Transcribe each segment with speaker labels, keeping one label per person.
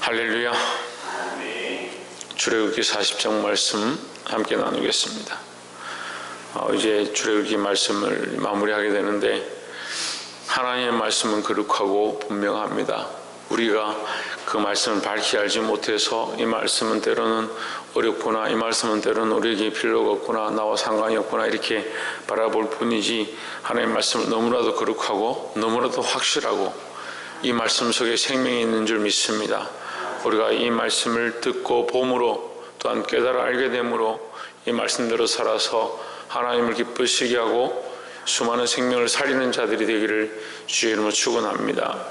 Speaker 1: 할렐루야. 출애굽기 40장 말씀 함께 나누겠습니다. 이제 출애굽기 말씀을 마무리하게 되는데, 하나님의 말씀은 거룩하고 분명합니다. 우리가 그 말씀을 밝히 알지 못해서 이 말씀은 때로는 어렵구나, 이 말씀은 때로는 우리에게 필요가 없구나, 나와 상관이 없구나 이렇게 바라볼 뿐이지, 하나님의 말씀은 너무나도 거룩하고 너무나도 확실하고 이 말씀 속에 생명이 있는 줄 믿습니다. 우리가 이 말씀을 듣고 봄으로 또한 깨달아 알게 됨으로 이 말씀대로 살아서 하나님을 기쁘시게 하고 수많은 생명을 살리는 자들이 되기를 주의 이름으로 축원합니다.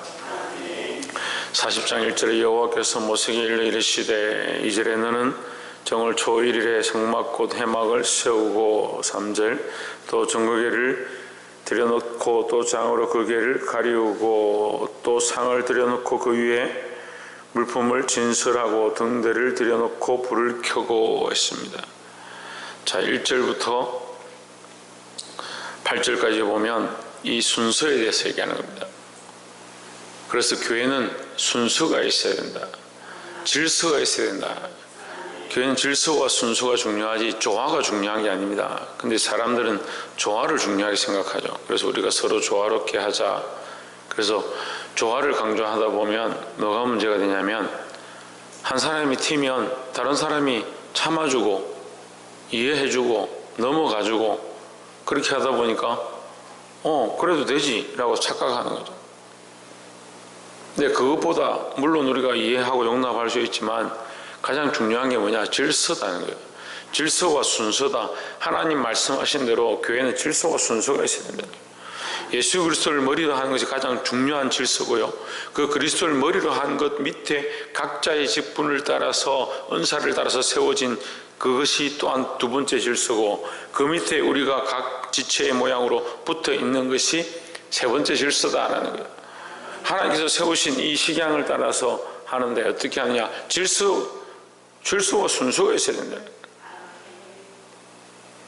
Speaker 1: 40장 1절에 여호와께서 모세에게 일러 이르시되 이절에 너는 정월 초 1일에 성막 곧 해막을 세우고 3절 또 정거개를 들여놓고 또 장으로 그 개를 가리우고 또 상을 들여놓고 그 위에 물품을 진설하고 등대를 들여놓고 불을 켜고 했습니다. 자, 1절부터 8절까지 보면 이 순서에 대해서 얘기하는 겁니다. 그래서 교회는 순서가 있어야 된다. 질서가 있어야 된다. 교회는 질서와 순서가 중요하지 조화가 중요한 게 아닙니다. 근데 사람들은 조화를 중요하게 생각하죠. 그래서 우리가 서로 조화롭게 하자. 그래서 조화를 강조하다 보면 뭐가 문제가 되냐면, 한 사람이 튀면 다른 사람이 참아주고 이해해주고 넘어가주고 그렇게 하다 보니까 그래도 되지 라고 착각하는 거죠. 근데 그것보다 물론 우리가 이해하고 용납할 수 있지만 가장 중요한 게 뭐냐? 질서다는 거예요. 질서와 순서다. 하나님 말씀하신 대로 교회는 질서와 순서가 있어야 된다. 예수 그리스도를 머리로 하는 것이 가장 중요한 질서고요, 그 그리스도를 머리로 한 것 밑에 각자의 직분을 따라서 은사를 따라서 세워진 그것이 또한 두 번째 질서고, 그 밑에 우리가 각 지체의 모양으로 붙어 있는 것이 세 번째 질서다라는 거예요. 하나님께서 세우신 이 식양을 따라서 하는데 어떻게 하느냐? 질서와 순서가 있어야 된다.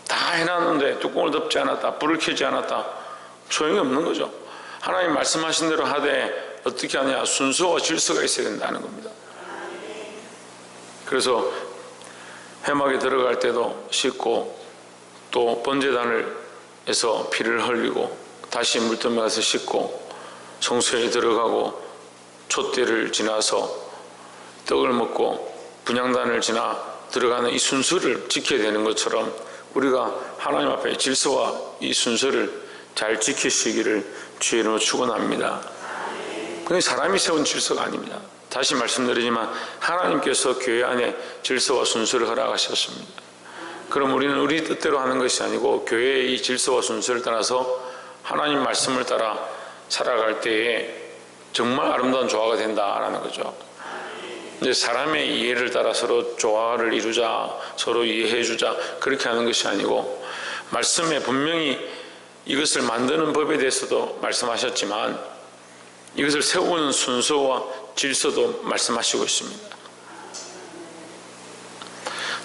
Speaker 1: 다 해놨는데 뚜껑을 덮지 않았다, 불을 켜지 않았다, 소용이 없는 거죠. 하나님 말씀하신 대로 하되 어떻게 하냐? 순서와 질서가 있어야 된다는 겁니다. 그래서 회막에 들어갈 때도 씻고, 또 번제단에서 피를 흘리고 다시 물더미 가서 씻고, 성소에 들어가고 촛대를 지나서 떡을 먹고 분향단을 지나 들어가는 이 순서를 지켜야 되는 것처럼, 우리가 하나님 앞에 질서와 이 순서를 잘 지키시기를 주의 이름으로 축원합니다. 그게 사람이 세운 질서가 아닙니다. 다시 말씀드리지만 하나님께서 교회 안에 질서와 순서를 허락하셨습니다. 그럼 우리는 우리 뜻대로 하는 것이 아니고 교회의 이 질서와 순서를 따라서 하나님 말씀을 따라 살아갈 때에 정말 아름다운 조화가 된다라는 거죠. 이제 사람의 이해를 따라 서로 조화를 이루자, 서로 이해해주자 그렇게 하는 것이 아니고, 말씀에 분명히 이것을 만드는 법에 대해서도 말씀하셨지만 이것을 세우는 순서와 질서도 말씀하시고 있습니다.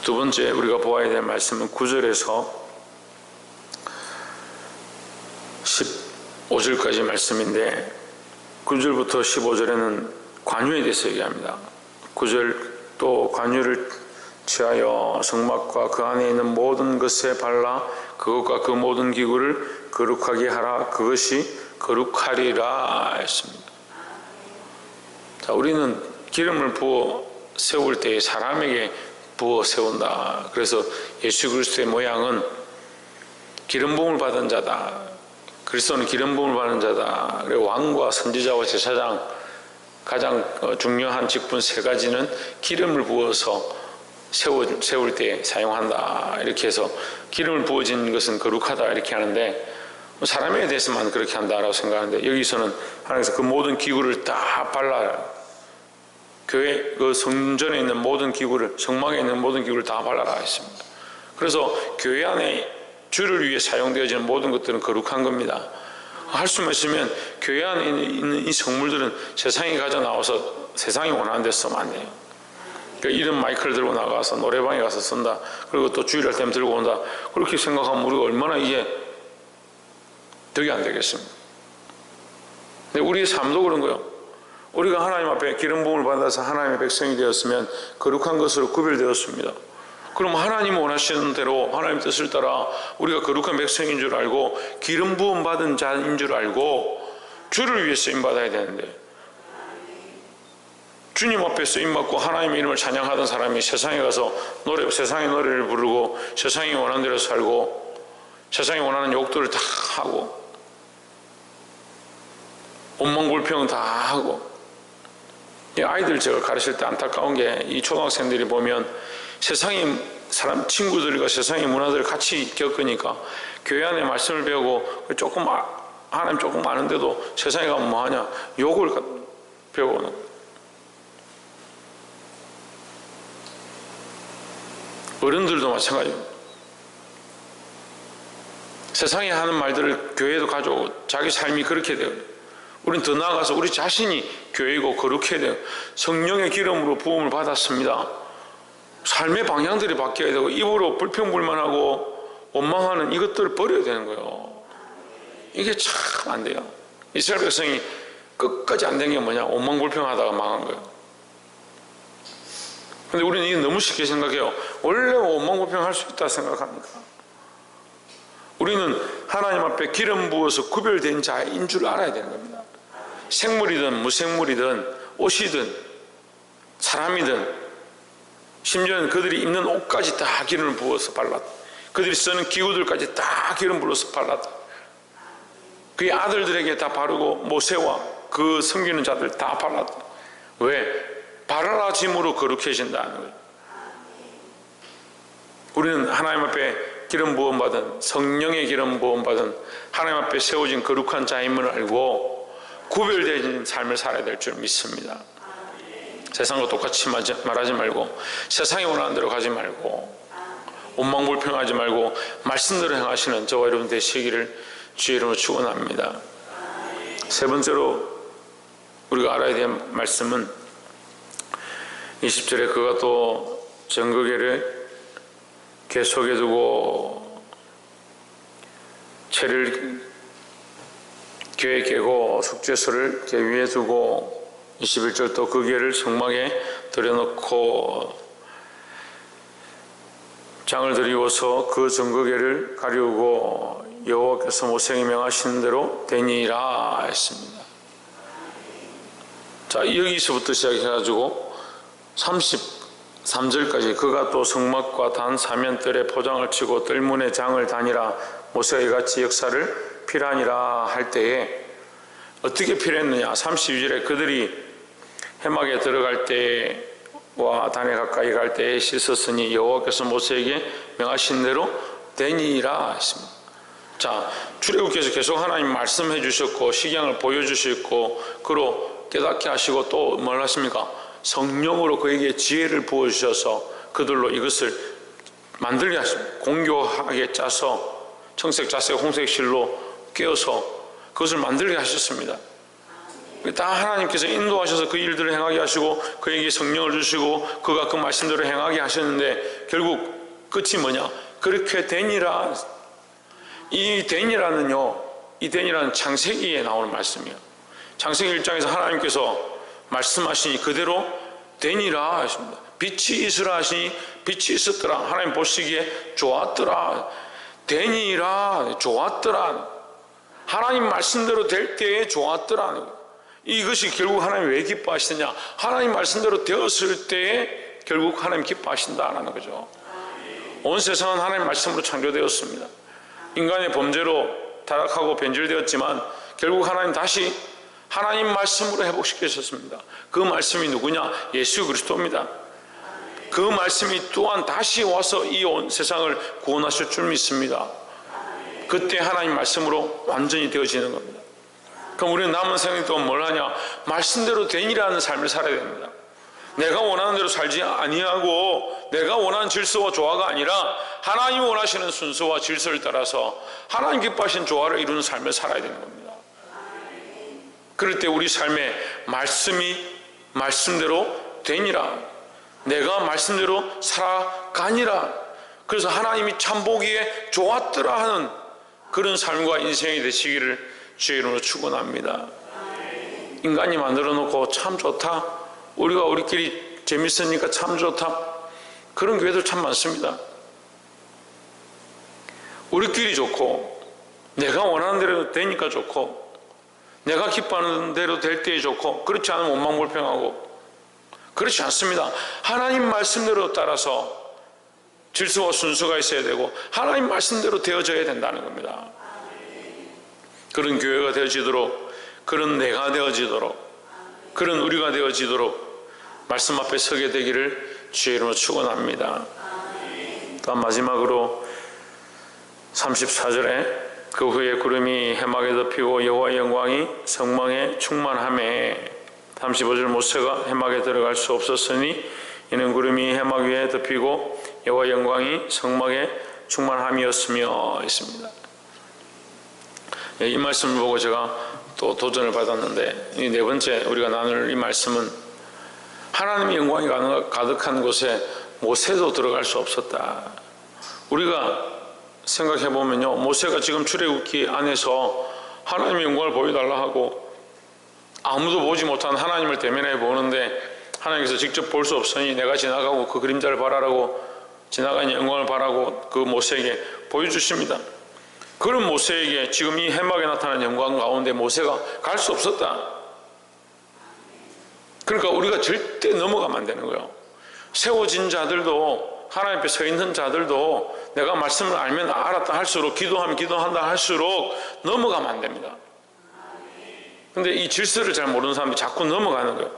Speaker 1: 두 번째 우리가 보아야 될 말씀은 9절에서 15절까지 말씀인데, 9절부터 15절에는 관유에 대해서 얘기합니다. 9절 또 관유를 취하여 성막과 그 안에 있는 모든 것에 발라 그것과 그 모든 기구를 거룩하게 하라. 그것이 거룩하리라 했습니다. 자, 우리는 기름을 부어 세울 때 사람에게 부어 세운다. 그래서 예수 그리스도의 모양은 기름 부음을 받은 자다. 그리스도는 기름 부음을 받은 자다. 그리고 왕과 선지자와 제사장 가장 중요한 직분 세 가지는 기름을 부어서 세울 때 사용한다. 이렇게 해서 기름을 부어진 것은 거룩하다 이렇게 하는데, 사람에 대해서만 그렇게 한다라고 생각하는데, 여기서는 하나님께서 그 모든 기구를 다 발라라. 교회 그 성전에 있는 모든 기구를, 성막에 있는 모든 기구를 다 발라라 했습니다. 그래서 교회 안에 주를 위해 사용되어지는 모든 것들은 거룩한 겁니다. 할 수만 있으면 교회 안에 있는 이 성물들은 세상에 가져 나와서 세상이 원하는 데 쓰면 안 돼요. 그러니까 이런 마이크를 들고 나가서 노래방에 가서 쓴다, 그리고 또 주일할 때면 들고 온다, 그렇게 생각하면 우리가 얼마나 이게 덕이 안 되겠습니까? 근데 우리의 삶도 그런 거예요. 우리가 하나님 앞에 기름 부음을 받아서 하나님의 백성이 되었으면 거룩한 것으로 구별되었습니다. 그럼 하나님 원하시는 대로 하나님 뜻을 따라 우리가 거룩한 백성인 줄 알고 기름 부음 받은 자인 줄 알고 주를 위해 쓰임 받아야 되는데, 주님 앞에 쓰임 받고 하나님의 이름을 찬양하던 사람이 세상에 가서 세상의 노래를 부르고 세상이 원하는 대로 살고 세상이 원하는 욕들을 다 하고 원망불평 다 하고, 이 아이들 제가 가르칠 때 안타까운 게 이 초등학생들이 보면 세상의 사람 친구들과 세상의 문화들을 같이 겪으니까 교회 안에 말씀을 배우고 조금 하나님 조금 아는데도 세상에 가면 뭐하냐, 욕을 배우는 거예요. 어른들도 마찬가지입니다. 세상에 하는 말들을 교회에도 가져오고 자기 삶이 그렇게 돼요. 우리는 더 나아가서 우리 자신이 교회이고 거룩해야 돼요. 성령의 기름으로 부음을 받았습니다. 삶의 방향들이 바뀌어야 되고 입으로 불평불만하고 원망하는 이것들을 버려야 되는 거예요. 이게 참 안 돼요. 이스라엘 백성이 끝까지 안 된 게 뭐냐, 원망불평하다가 망한 거예요. 근데 우리는 이게 너무 쉽게 생각해요. 원래 원망불평할 수 있다 생각합니다. 우리는 하나님 앞에 기름 부어서 구별된 자인 줄 알아야 되는 겁니다. 생물이든 무생물이든 옷이든 사람이든 심지어는 그들이 입는 옷까지 다 기름을 부어서 발랐다. 그들이 쓰는 기구들까지 다 기름 부어서 발랐다. 그의 아들들에게 다 바르고 모세와 그 섬기는 자들 다 발랐다. 왜? 발라짐으로 거룩해진다는 거예요. 우리는 하나님 앞에 기름 부음 받은, 성령의 기름 부음 받은 하나님 앞에 세워진 거룩한 자임을 알고 구별되어진 삶을 살아야 될 줄 믿습니다. 세상과 똑같이 말하지 말고 세상이 원하는 대로 가지 말고 원망불평하지 말고 말씀대로 행하시는 저와 여러분 되시기를 주의 이름으로 축원합니다. 세 번째로 우리가 알아야 될 말씀은 20절에 그가 또 정거계를 궤 속에 두고 채를 궤에 깨고 속죄소를 궤 위에 두고 21절 또 그 궤를 성막에 들여놓고 장을 들이워서 그 정거궤를 가리우고 여호와께서 모세에게 명하신 대로 되니라 했습니다. 자, 여기서부터 시작해가지고 33절까지 그가 또 성막과 단 사면뜰에 포장을 치고 뜰문에 장을 다니라 모세가 이같이 역사를 필하니라 할 때에 어떻게 필했느냐. 32절에 그들이 해막에 들어갈 때와 단에 가까이 갈 때에 씻었으니 여호와께서 모세에게 명하신 대로 되니라 했습니다. 자, 출애굽께서 계속 하나님 말씀해 주셨고 식양을 보여주셨고 그로 깨닫게 하시고 또 뭘 하십니까? 성령으로 그에게 지혜를 부어주셔서 그들로 이것을 만들게 하십니다. 공교하게 짜서 청색, 자색, 홍색 실로 꿰어서 그것을 만들게 하셨습니다. 다 하나님께서 인도하셔서 그 일들을 행하게 하시고 그에게 성령을 주시고 그가 그 말씀대로 행하게 하셨는데 결국 끝이 뭐냐? 그렇게 되니라. 이 되니라는요, 이 되니라는 창세기에 나오는 말씀이에요. 창세기 1장에서 하나님께서 말씀하시니 그대로 되니라 하십니다. 빛이 있으라 하시니 빛이 있었더라. 하나님 보시기에 좋았더라. 되니라, 좋았더라. 하나님 말씀대로 될 때에 좋았더라. 이것이 결국 하나님 왜 기뻐하시느냐? 하나님 말씀대로 되었을 때에 결국 하나님 기뻐하신다라는 거죠. 온 세상은 하나님 말씀으로 창조되었습니다. 인간의 범죄로 타락하고 변질되었지만 결국 하나님 다시 하나님 말씀으로 회복시키셨습니다. 그 말씀이 누구냐? 예수 그리스도입니다. 그 말씀이 또한 다시 와서 이 온 세상을 구원하실 줄 믿습니다. 그때 하나님 말씀으로 완전히 되어지는 겁니다. 그럼 우리는 남은 생애 동안 뭘 하냐? 말씀대로 되니라는 삶을 살아야 됩니다. 내가 원하는 대로 살지 아니하고 내가 원하는 질서와 조화가 아니라 하나님이 원하시는 순서와 질서를 따라서 하나님 기뻐하시는 조화를 이루는 삶을 살아야 되는 겁니다. 그럴 때 우리 삶에 말씀이 말씀대로 되니라. 내가 말씀대로 살아가니라. 그래서 하나님이 참 보기에 좋았더라 하는 그런 삶과 인생이 되시기를 주의 이름으로 축원합니다. 인간이 만들어 놓고 참 좋다, 우리가 우리끼리 재밌으니까 참 좋다, 그런 교회들 참 많습니다. 우리끼리 좋고 내가 원하는 대로 되니까 좋고 내가 기뻐하는 대로 될 때에 좋고, 그렇지 않으면 원망불평하고. 그렇지 않습니다. 하나님 말씀대로 따라서 질서와 순서가 있어야 되고 하나님 말씀대로 되어져야 된다는 겁니다. 그런 교회가 되어지도록, 그런 내가 되어지도록, 그런 우리가 되어지도록 말씀 앞에 서게 되기를 주의 이름으로 축원합니다. 또한 마지막으로 34절에 그 후에 구름이 해막에 덮이고 여호와의 영광이 성막에 충만하매, 35절 모세가 해막에 들어갈 수 없었으니 이는 구름이 해막 위에 덮이고 여호와의 영광이 성막에 충만함이었으며 있습니다. 이 말씀을 보고 제가 또 도전을 받았는데, 이 네 번째 우리가 나눌 이 말씀은 하나님의 영광이 가득한 곳에 모세도 들어갈 수 없었다. 우리가 생각해 보면요, 모세가 지금 출애굽기 안에서 하나님의 영광을 보여달라 하고 아무도 보지 못한 하나님을 대면해 보는데 하나님께서 직접 볼 수 없으니 내가 지나가고 그 그림자를 바라라고, 지나가는 영광을 바라고 그 모세에게 보여주십니다. 그런 모세에게 지금 이 해막에 나타난 영광 가운데 모세가 갈 수 없었다. 그러니까 우리가 절대 넘어가면 안 되는 거예요. 세워진 자들도, 하나님 앞에 서 있는 자들도 내가 말씀을 알면 알았다 할수록, 기도하면 기도한다 할수록 넘어가면 안 됩니다. 근데 이 질서를 잘 모르는 사람이 자꾸 넘어가는 거예요.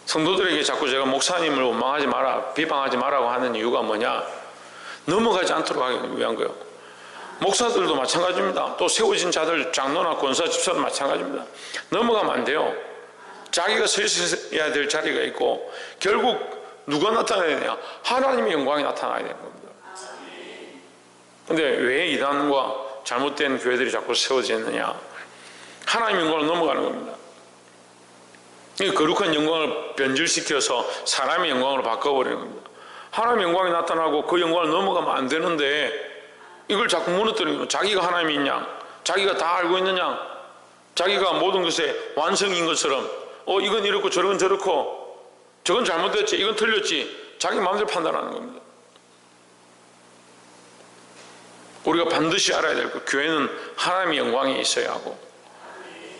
Speaker 1: 성도들에게 자꾸 제가 목사님을 원망하지 마라, 비방하지 마라고 하는 이유가 뭐냐, 넘어가지 않도록 하기 위한 거예요. 목사들도 마찬가지입니다. 또 세워진 자들, 장로나 권사, 집사도 마찬가지입니다. 넘어가면 안 돼요. 자기가 서 있어야 될 자리가 있고, 결국 누가 나타나야 되냐? 하나님의 영광이 나타나야 되는 겁니다. 근데 왜 이단과 잘못된 교회들이 자꾸 세워지느냐? 하나님의 영광을 넘어가는 겁니다. 이 거룩한 영광을 변질시켜서 사람의 영광으로 바꿔버리는 겁니다. 하나님의 영광이 나타나고 그 영광을 넘어가면 안 되는데 이걸 자꾸 무너뜨리는 거예요. 자기가 하나님인 양, 자기가 다 알고 있는 양, 자기가 모든 것의 완성인 것처럼 이건 이렇고 저건 저렇고 저건 잘못됐지, 이건 틀렸지, 자기 마음대로 판단하는 겁니다. 우리가 반드시 알아야 될 것, 교회는 하나님의 영광이 있어야 하고,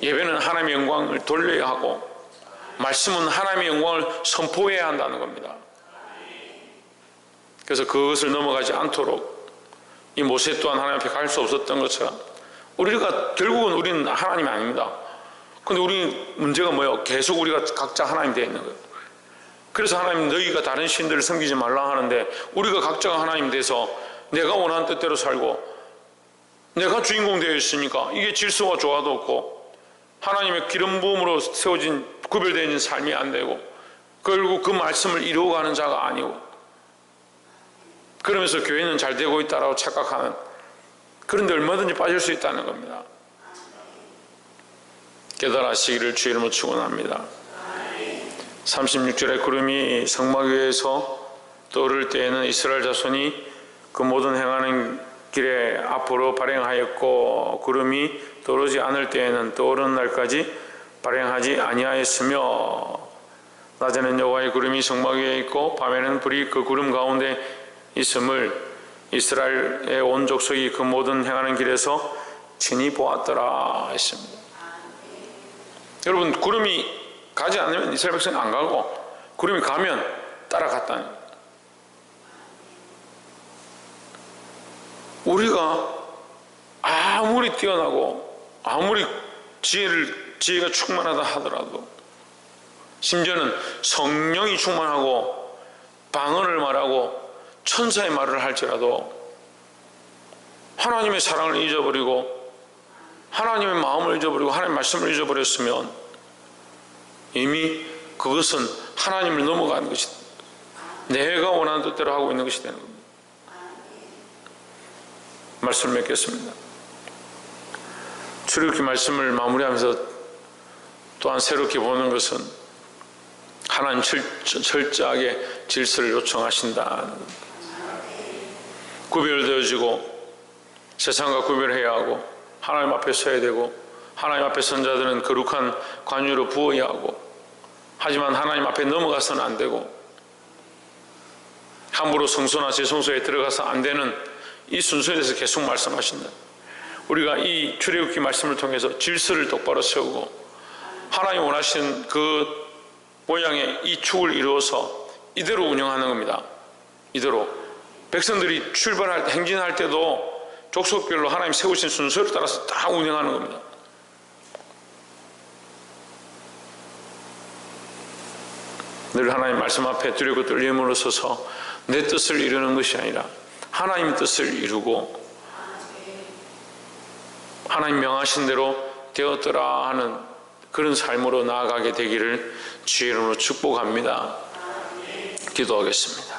Speaker 1: 예배는 하나님의 영광을 돌려야 하고, 말씀은 하나님의 영광을 선포해야 한다는 겁니다. 그래서 그것을 넘어가지 않도록 이 모세 또한 하나님 앞에 갈 수 없었던 것처럼 우리가 결국은 우리는 하나님이 아닙니다. 근데 우리 문제가 뭐예요? 계속 우리가 각자 하나님 되어 있는 거예요. 그래서 하나님 너희가 다른 신들을 섬기지 말라 하는데 우리가 각자가 하나님 돼서 내가 원하는 뜻대로 살고 내가 주인공 되어 있으니까 이게 질서와 조화도 없고 하나님의 기름 부음으로 세워진 구별되어 있는 삶이 안 되고 결국 그 말씀을 이루어가는 자가 아니고, 그러면서 교회는 잘 되고 있다라고 착각하는, 그런데 얼마든지 빠질 수 있다는 겁니다. 깨달으시기를 주의 이름으로 축원합니다. 36절에 구름이 성막 위에서 떠오를 때에는 이스라엘 자손이 그 모든 행하는 길에 앞으로 발행하였고, 구름이 떠오르지 않을 때에는 떠오르는 날까지 발행하지 아니하였으며, 낮에는 여호와의 구름이 성막 위에 있고 밤에는 불이 그 구름 가운데 있음을 이스라엘의 온 족속이 그 모든 행하는 길에서 친히 보았더라 했습니다. 여러분, 구름이 가지 않으면 이스라엘 백성이 안 가고 구름이 가면 따라갔다는 거예요. 우리가 아무리 뛰어나고 아무리 지혜가 충만하다 하더라도, 심지어는 성령이 충만하고 방언을 말하고 천사의 말을 할지라도 하나님의 사랑을 잊어버리고 하나님의 마음을 잊어버리고 하나님의 말씀을 잊어버렸으면 이미 그것은 하나님을 넘어가는 것이다. 내가 원하는 뜻대로 하고 있는 것이 되는 겁니다. 말씀을 맺겠습니다. 출애굽기 말씀을 마무리하면서 또한 새롭게 보는 것은 하나님 철저하게 질서를 요청하신다. 구별되어지고 세상과 구별해야 하고 하나님 앞에 서야 되고 하나님 앞에 선 자들은 거룩한 관유로 부어야 하고, 하지만 하나님 앞에 넘어가서는 안 되고, 함부로 성소나 제 성소에 들어가서 안 되는 이 순서에 대해서 계속 말씀하신다. 우리가 이 출애굽기 말씀을 통해서 질서를 똑바로 세우고 하나님 원하시는 그 모양의 이 축을 이루어서 이대로 운영하는 겁니다. 이대로 백성들이 출발할 때, 행진할 때도 족속별로 하나님 세우신 순서를 따라서 다 운영하는 겁니다. 늘 하나님 말씀 앞에 두렵고 떨림으로 서서 내 뜻을 이루는 것이 아니라 하나님의 뜻을 이루고 하나님 명하신 대로 되었더라 하는 그런 삶으로 나아가게 되기를 주의 이름으로 축복합니다. 기도하겠습니다.